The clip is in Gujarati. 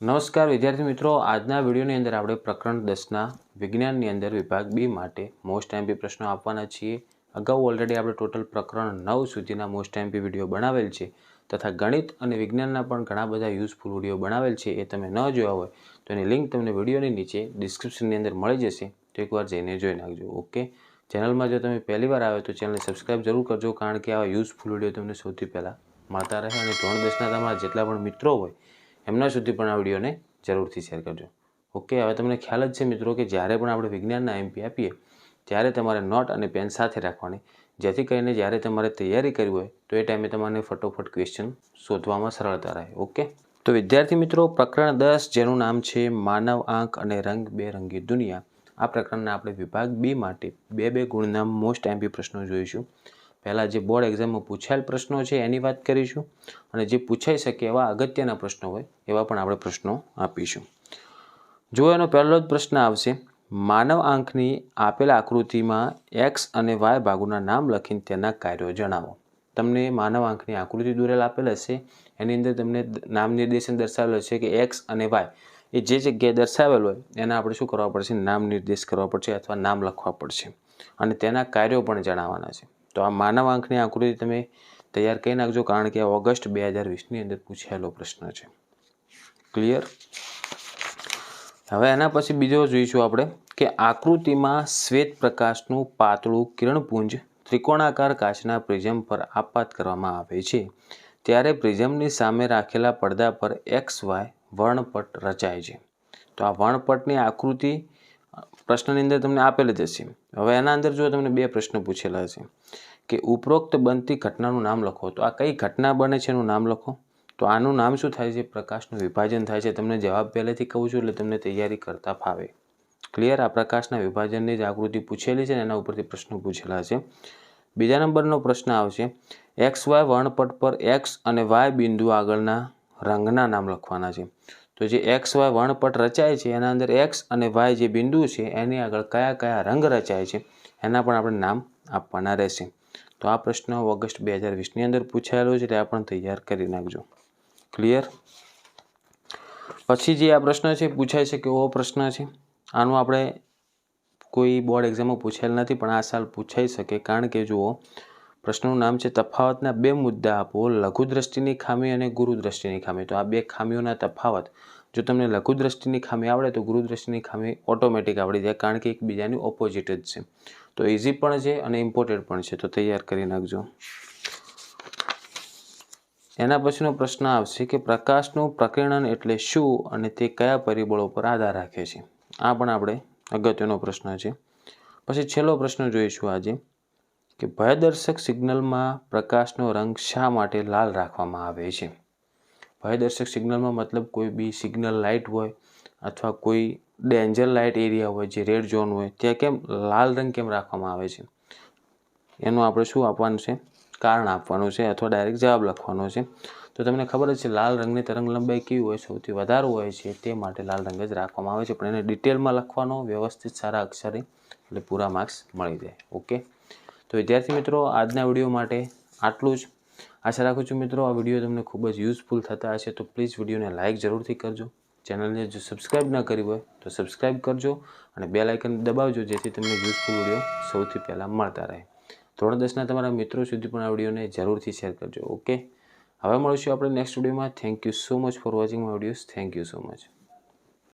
નમસ્કાર વિદ્યાર્થી મિત્રો, આજના વિડીયોની અંદર આપણે પ્રકરણ 10ના વિજ્ઞાનની અંદર વિભાગ બી માટે મોસ્ટ એમપી પ્રશ્નો આપવાના છીએ. અગાઉ ઓલરેડી આપણે ટોટલ પ્રકરણ 9 સુધીના મોસ્ટ એમપી વિડીયો બનાવેલ છે તથા ગણિત અને વિજ્ઞાનના પણ ઘણા બધા યુઝફુલ વિડીયો બનાવેલ છે. એ તમે ન જોયા હોય તો એની લિંક તમને વિડીયોની નીચે ડિસ્ક્રિપ્શનની અંદર મળી જશે, તો એકવાર જઈને જોઈ નાખજો. ઓકે, ચેનલમાં જો તમે પહેલી વાર આવ્યો તો ચેનલને સબસ્ક્રાઈબ જરૂર કરજો, કારણ કે આવા યુઝફુલ વિડીયો તમને સૌથી પહેલાં મળતા રહે. અને ધોરણ 10ના તમારા જેટલા પણ મિત્રો હોય એમના સુધી પણ આ વિડીયોને જરૂરથી શેર કરજો. ઓકે, હવે તમને ખ્યાલ જ છે મિત્રો કે જ્યારે પણ આપણે વિજ્ઞાનના એમપી આપીએ ત્યારે તમારે નોટ અને પેન સાથે રાખવાની, જેથી કરીને જ્યારે તમારે તૈયારી કરવી હોય તો એ ટાઈમે તમારે ફટોફટ ક્વેશ્ચન શોધવામાં સરળતા રહે. ઓકે, તો વિદ્યાર્થી મિત્રો, પ્રકરણ 10 જેનું નામ છે માનવ આંખ અને રંગ બેરંગી દુનિયા, આ પ્રકરણના આપણે વિભાગ બી માટે 2 ગુણના મોસ્ટ એમપી પ્રશ્નો જોઈશું. પહેલાં જે બોર્ડ એક્ઝામમાં પૂછાયેલ પ્રશ્નો છે એની વાત કરીશું, અને જે પૂછાઈ શકે એવા અગત્યના પ્રશ્નો હોય એવા પણ આપણે પ્રશ્નો આપીશું. જો એનો પહેલો જ પ્રશ્ન આવશે, માનવ આંખની આપેલ આકૃતિમાં એક્સ અને વાય ભાગોના નામ લખીને તેના કાર્યો જણાવો. તમને માનવ આંખની આકૃતિ દોરેલ આપેલ હશે, એની અંદર તમને નામ નિર્દેશન દર્શાવેલ હશે કે એક્સ અને વાય એ જે જગ્યાએ દર્શાવેલ હોય એના આપણે શું કરવા પડશે, નામ નિર્દેશ કરવા પડશે અથવા નામ લખવા પડશે, અને તેના કાર્યો પણ જણાવવાના છે. તો આ માનવ આંખની આકૃતિ તમે તૈયાર કરી નાખજો, કારણ કે આ ઓગસ્ટ 2020ની અંદર પૂછાયેલો પ્રશ્ન છે. ક્લિયર? હવે એના પછી બીજો જોઈશું આપણે કે આકૃતિમાં શ્વેત પ્રકાશનું પાતળું કિરણપુંજ ત્રિકોણાકાર કાચના પ્રિઝમ પર આપાત કરવામાં આવે છે, ત્યારે પ્રિઝમની સામે રાખેલા પડદા પર એક્સ વાય વર્ણપટ રચાય છે. તો આ વર્ણપટની આકૃતિ પ્રશ્નની અંદર તમને આપેલ જ હશે. હવે એના અંદર જો તમને 2 પ્રશ્ન પૂછેલા હશે કે ઉપરોક્ત બનતી ઘટનાનું નામ લખો, તો આ કઈ ઘટના બને છે એનું નામ લખો. તો આનું નામ શું થાય છે? પ્રકાશનું વિભાજન થાય છે. તમને જવાબ પહેલેથી કહું છું એટલે તમને તૈયારી કરતા ફાવે. ક્લિયર? આ પ્રકાશના વિભાજનની જ આકૃતિ પૂછેલી છે ને એના ઉપરથી પ્રશ્નો પૂછેલા છે. બીજા નંબરનો પ્રશ્ન આવશે, એક્સ વાય વર્ણપટ પર એક્સ અને વાય બિંદુ આગળના રંગના નામ લખવાના છે. તો જે એક્સ વાય વર્ણપટ રચાય છે એના અંદર એક્સ અને વાય જે બિંદુ છે એની આગળ કયા કયા રંગ રચાય છે એના પણ આપણે નામ આપવાના રહેશે. તો આ પ્રશ્ન ઓગસ્ટ 2020ની અંદર પૂછાયેલો છે, એટલે આ પણ તૈયાર કરી નાખજો. ક્લિયર? પછી જે આ પ્રશ્ન છે પૂછાય છે કે એવો પ્રશ્ન છે, આનું આપણે કોઈ બોર્ડ એક્ઝામમાં પૂછાયેલ નથી પણ આ સાલ પૂછાઈ શકે, કારણ કે જુઓ પ્રશ્નનું નામ છે તફાવતના 2 મુદ્દા આપો, લઘુ દ્રષ્ટિની ખામી અને ગુરુ દ્રષ્ટિની ખામી. તો આ 2 ખામીઓના તફાવત, જો તમને લઘુ દ્રષ્ટિની ખામી આવડે તો ગુરુ દ્રષ્ટિની ખામી ઓટોમેટિક આવડી જાય, કારણ કે એકબીજાની ઓપોઝિટ જ છે. તો ઇઝી પણ છે અને ઇમ્પોર્ટન્ટ પણ છે, તો તૈયાર કરી નાખજો. એના પછીનો પ્રશ્ન આવશે કે પ્રકાશનું પ્રકીર્ણન એટલે શું અને તે કયા પરિબળો પર આધાર રાખે છે. આ પણ આપણે અગત્યનો પ્રશ્ન છે. પછી છેલ્લો પ્રશ્ન જોઈશું આજે કે ભયદર્શક સિગ્નલમાં પ્રકાશનો રંગ શા માટે લાલ રાખવામાં આવે છે. ભયદર્શક સિગ્નલમાં મતલબ કોઈ બી સિગ્નલ લાઇટ હોય અથવા કોઈ ડેન્જર લાઇટ એરિયા હોય જે રેડ ઝોન હોય, ત્યાં કેમ લાલ રંગ કેમ રાખવામાં આવે છે, એનું આપણે શું આપવાનું છે, કારણ આપવાનું છે અથવા ડાયરેક્ટ જવાબ લખવાનો છે. તો તમને ખબર જ છે લાલ રંગની તરંગ લંબાઈ કેવી હોય, સૌથી વધારે હોય છે, તે માટે લાલ રંગ જ રાખવામાં આવે છે. પણ એને ડિટેલમાં લખવાનો, વ્યવસ્થિત સારા અક્ષરે, એટલે પૂરા માર્ક્સ મળી જાય. ઓકે, તો વિદ્યાર્થી મિત્રો, આજના વિડીયો માટે આટલું જ. આશા રાખું છું મિત્રો આ વિડીયો તમને ખૂબ જ યુઝફુલ થતા હશે, તો પ્લીઝ વિડીયોને લાઇક જરૂરથી કરજો. ચેનલને જો સબસ્ક્રાઈબ ન કરી હોય તો સબસ્ક્રાઈબ કરજો અને બેલ આઇકન દબાવજો, જેથી તમને યુઝફુલ વિડીયો સૌથી પહેલાં મળતા રહે. ધોરણ 10ના તમારા મિત્રો સુધી પણ આ વિડીયોને જરૂરથી શેર કરજો. ઓકે, હવે મળીશું આપણે નેક્સ્ટ વિડીયોમાં. Thank you so much for watching my videos. Thank you so much.